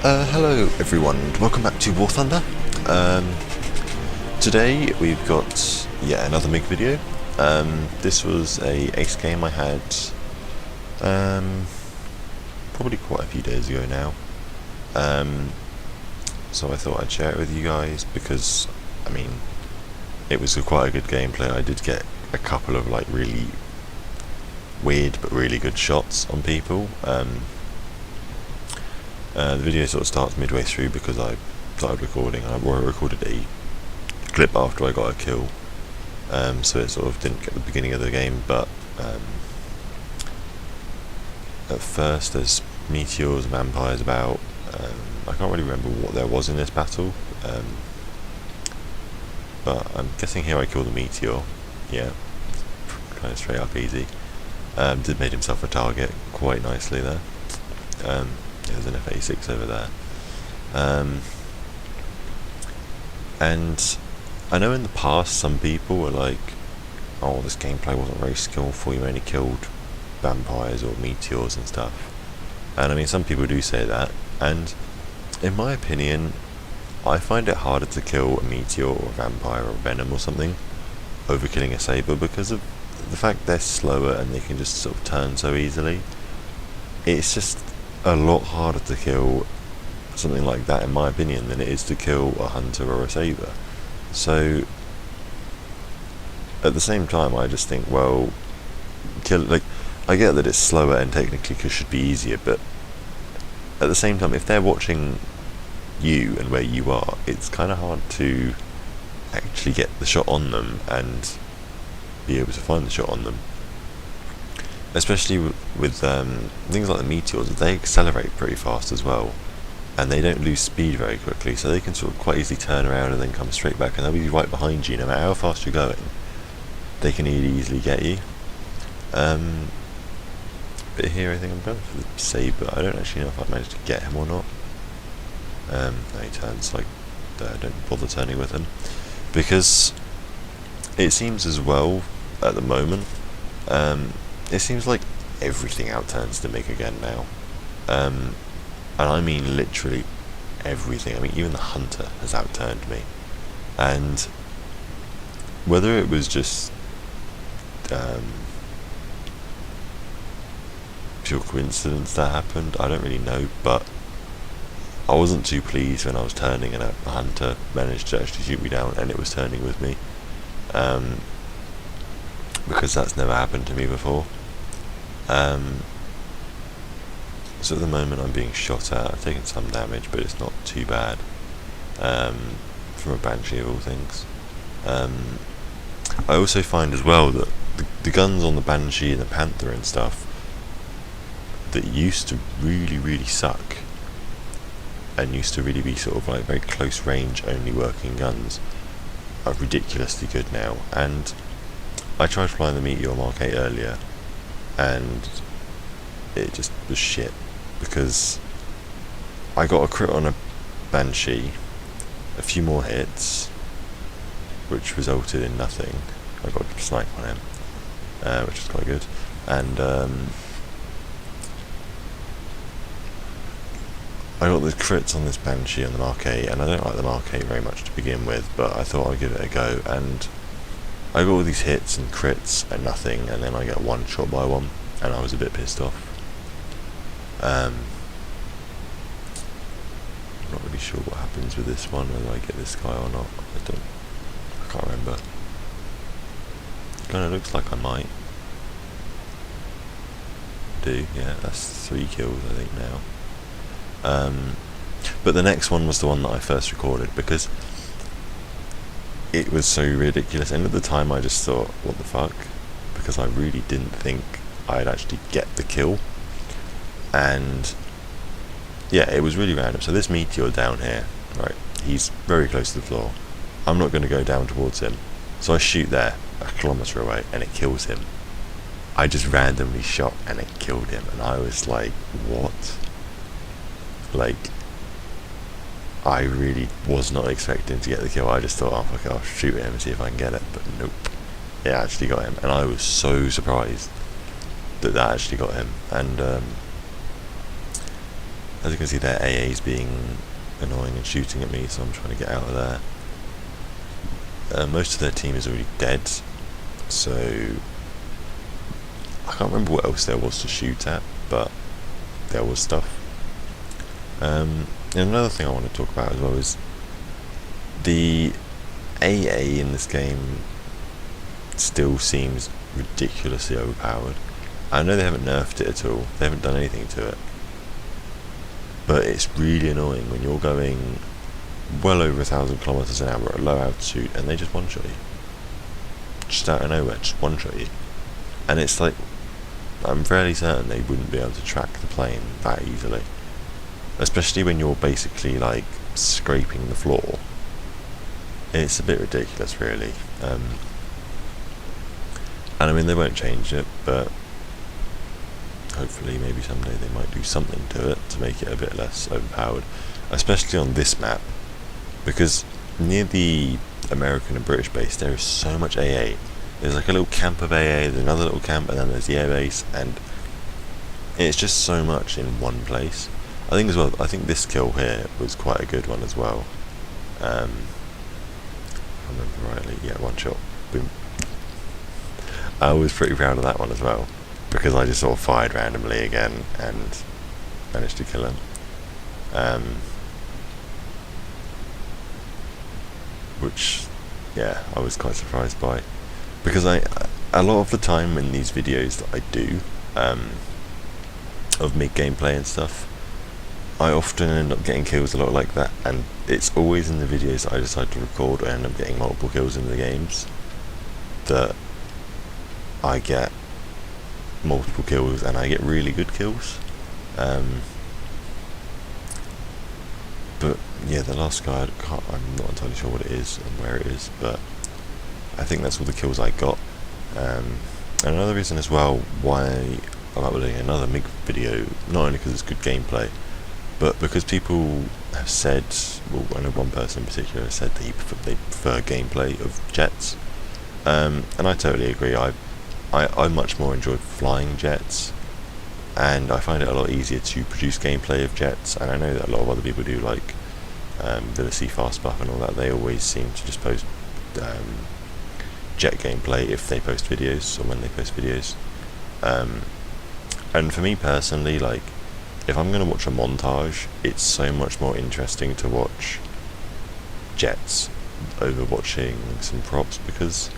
Hello everyone, and welcome back to War Thunder. Today we've got yet another Mig video. This was a ace game I had probably quite a few days ago now. So I thought I'd share it with you guys because, I mean, it was quite a good gameplay. I did get a couple of like really weird but really good shots on people. The video sort of starts midway through because I started recording. I recorded a clip after I got a kill, so it sort of didn't get the beginning of the game, but at first there's meteors and vampires about. I can't really remember what there was in this battle, but I'm guessing here I killed the meteor. Yeah, kind of straight up easy. Did made himself a target quite nicely there. There's an F-86 over there. And I know in the past some people were like, oh, this gameplay wasn't very skillful, you only killed vampires or meteors and stuff. And I mean, some people do say that, and in my opinion, I find it harder to kill a meteor or a vampire or a venom or something over killing a saber because of the fact they're slower and they can just sort of turn so easily. It's just a lot harder to kill something like that, in my opinion, than it is to kill a hunter or a saber. So at the same time, I just think, well, I get that it's slower and technically should be easier, but at the same time, if they're watching you and where you are, it's kind of hard to actually get the shot on them and be able to find the shot on them. Especially with things like the meteors, they accelerate pretty fast as well, and they don't lose speed very quickly, so they can sort of quite easily turn around and then come straight back, and they'll be right behind you no matter how fast you're going. They can easily get you. But here I think I'm going for the saber. I don't actually know if I've managed to get him or not. No, he turns, like, don't bother turning with him, because it seems as well at the moment, it seems like everything outturns the Mig again now, and I mean literally everything. I mean, even the hunter has outturned me, and whether it was just pure coincidence that happened, I don't really know, but I wasn't too pleased when I was turning and a hunter managed to actually shoot me down and it was turning with me, because that's never happened to me before. So at the moment I'm being shot at. I've taken some damage, but it's not too bad, from a banshee of all things. I also find as well that the guns on the banshee and the panther and stuff that used to really suck and used to really be sort of like very close range only working guns are ridiculously good now. And I tried flying the Meteor Mark 8 earlier, and it just was shit, because I got a crit on a Banshee, a few more hits, which resulted in nothing. I got a snipe on him, which was quite good, and I got the crits on this Banshee on the Mark 8, and I don't like the Mark 8 very much to begin with, but I thought I'd give it a go, and I got all these hits and crits and nothing, and then I get one shot by one, and I was a bit pissed off. I'm not really sure what happens with this one, whether I get this guy or not. I can't remember. It kind of looks like I might do. Yeah, that's 3 kills I think now. But the next one was the one that I first recorded, because it was so ridiculous, and at the time I just thought, what the fuck, because I really didn't think I'd actually get the kill. And yeah, it was really random. So this meteor down here, right, he's very close to the floor. I'm not going to go down towards him, so I shoot there, a kilometre away, and it kills him. I just randomly shot and it killed him, and I was like, what? Like, I really was not expecting to get the kill. I just thought, oh fuck it, I'll shoot him and see if I can get it, but nope, it actually got him, and I was so surprised that actually got him. And As you can see, their AA's being annoying and shooting at me, so I'm trying to get out of there. Most of their team is already dead, so I can't remember what else there was to shoot at, but there was stuff. And another thing I want to talk about as well is the AA in this game still seems ridiculously overpowered. I know they haven't nerfed it at all, they haven't done anything to it, but it's really annoying when you're going well over 1,000 kilometers an hour at low altitude and they just one-shot you. Just out of nowhere, just one-shot you. And it's like, I'm fairly certain they wouldn't be able to track the plane that easily. Especially when you're basically like scraping the floor. It's a bit ridiculous, really. And I mean, they won't change it, but hopefully maybe someday they might do something to it to make it a bit less overpowered. Especially on this map, because near the American and British base there is so much AA. There's like a little camp of AA, there's another little camp, and then there's the airbase, and it's just so much in one place. I think as well, I think this kill here was quite a good one as well. If I remember rightly, yeah, one shot, boom. I was pretty proud of that one as well, because I just sort of fired randomly again and managed to kill him. Which, yeah, I was quite surprised by, because a lot of the time in these videos that I do of MiG gameplay and stuff, I often end up getting kills a lot like that, and it's always in the videos that I decide to record and end up getting multiple kills in the games that I get multiple kills and I get really good kills. But yeah, the last guy, I'm not entirely sure what it is and where it is, but I think that's all the kills I got. And another reason as well why I'm uploading another MiG video, not only because it's good gameplay, but because people have said, well, I know one person in particular has said that they prefer gameplay of jets, and I totally agree. I much more enjoy flying jets, and I find it a lot easier to produce gameplay of jets, and I know that a lot of other people do, like the Fast Buff and all that. They always seem to just post jet gameplay if they post videos, or when they post videos. And for me personally, like, if I'm going to watch a montage, it's so much more interesting to watch jets over watching some props, because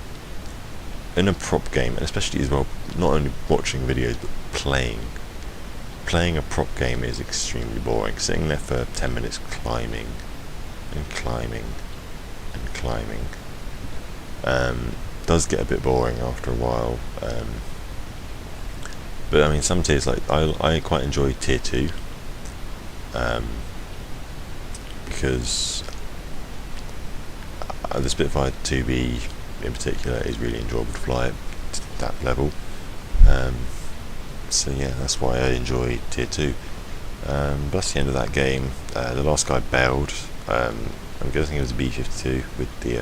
in a prop game, and especially as well, not only watching videos but playing a prop game is extremely boring. Sitting there for 10 minutes climbing and climbing and climbing does get a bit boring after a while. But I mean, some tiers, like I quite enjoy tier 2, because the Spitfire 2B in particular is really enjoyable to fly at that level. So yeah, that's why I enjoy tier 2. But that's the end of that game. The last guy bailed. I'm guessing it was a B-52 with the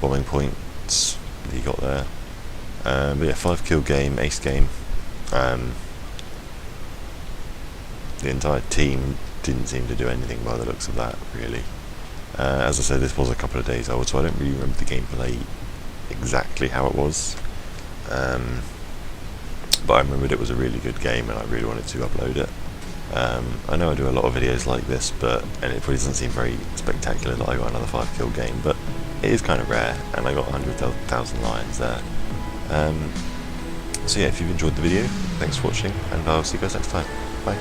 bombing points that he got there. But yeah, 5-kill game, ace game. The entire team didn't seem to do anything by the looks of that, really. As I said, this was a couple of days old, so I don't really remember the gameplay exactly how it was. But I remembered it was a really good game and I really wanted to upload it. I know I do a lot of videos like this, and it probably doesn't seem very spectacular that I got another 5-kill game, but it is kind of rare, and I got 100,000 lions there. So yeah, if you've enjoyed the video, thanks for watching, and I'll see you guys next time. Bye.